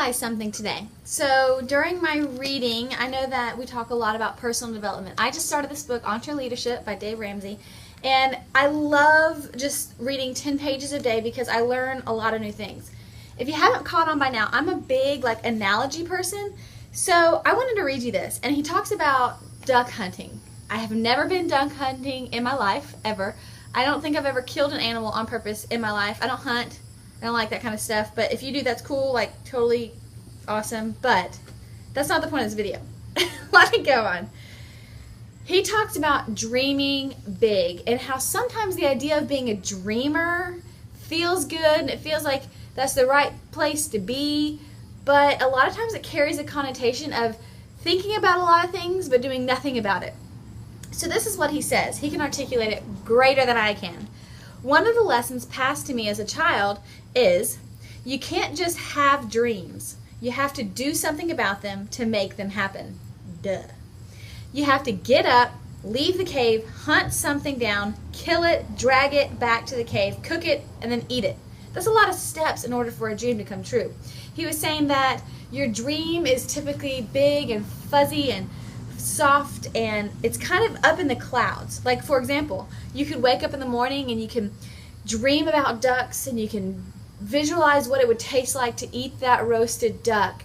realized something today. So during my reading, I know that we talk a lot about personal development. I just started this book, Entre Leadership by Dave Ramsey, and I love just reading 10 pages a day because I learn a lot of new things. If you haven't caught on by now, I'm a big analogy person, so I wanted to read you this. And he talks about duck hunting. I have never been duck hunting in my life, ever. I don't think I've ever killed an animal on purpose in my life. I don't hunt. I don't like that kind of stuff, but if you do, that's cool, totally awesome, but that's not the point of this video. Let me go on. He talks about dreaming big and how sometimes the idea of being a dreamer feels good and it feels like that's the right place to be, but a lot of times it carries a connotation of thinking about a lot of things but doing nothing about it. So this is what he says. He can articulate it greater than I can. One of the lessons passed to me as a child is you can't just have dreams. You have to do something about them to make them happen. Duh. You have to get up, leave the cave, hunt something down, kill it, drag it back to the cave, cook it, and then eat it. That's a lot of steps in order for a dream to come true. He was saying that your dream is typically big and fuzzy and soft, and it's kind of up in the clouds. Like, for example, you could wake up in the morning and you can dream about ducks and you can visualize what it would taste like to eat that roasted duck.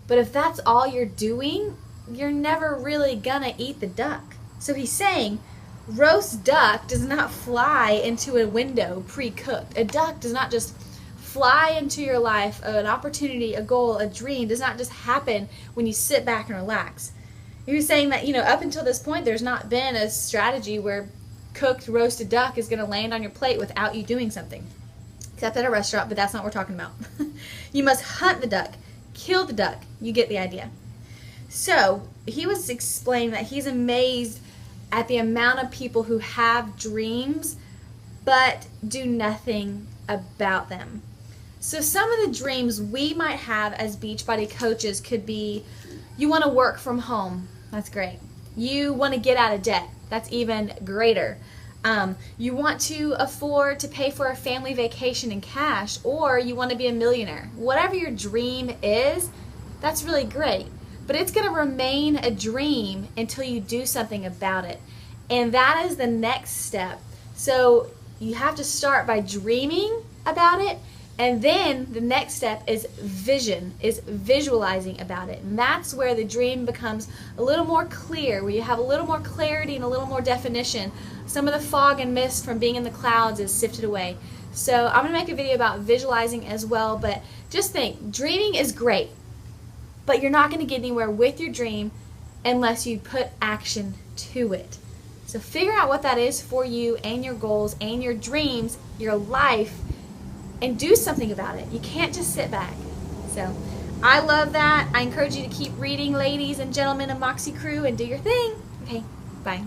But if that's all you're doing, you're never really gonna eat the duck. So he's saying roast duck does not fly into a window pre-cooked. A duck does not just fly into your life. An opportunity, a goal, a dream does not just happen when you sit back and relax. He was saying that, up until this point, there's not been a strategy where cooked roasted duck is going to land on your plate without you doing something. Except at a restaurant, but that's not what we're talking about. You must hunt the duck, kill the duck. You get the idea. So he was explaining that he's amazed at the amount of people who have dreams but do nothing about them. So some of the dreams we might have as Beachbody coaches could be, you want to work from home. That's great. You want to get out of debt. That's even greater. You want to afford to pay for a family vacation in cash, or you want to be a millionaire. Whatever your dream is, that's really great. But it's going to remain a dream until you do something about it. And that is the next step. So you have to start by dreaming about it. And then the next step is vision, is visualizing about it. And that's where the dream becomes a little more clear, where you have a little more clarity and a little more definition. Some of the fog and mist from being in the clouds is sifted away. So I'm going to make a video about visualizing as well, but just think, dreaming is great, but you're not going to get anywhere with your dream unless you put action to it. So figure out what that is for you and your goals and your dreams, your life, and do something about it. You can't just sit back. So I love that. I encourage you to keep reading, ladies and gentlemen of Moxie Crew, and do your thing. Okay, bye.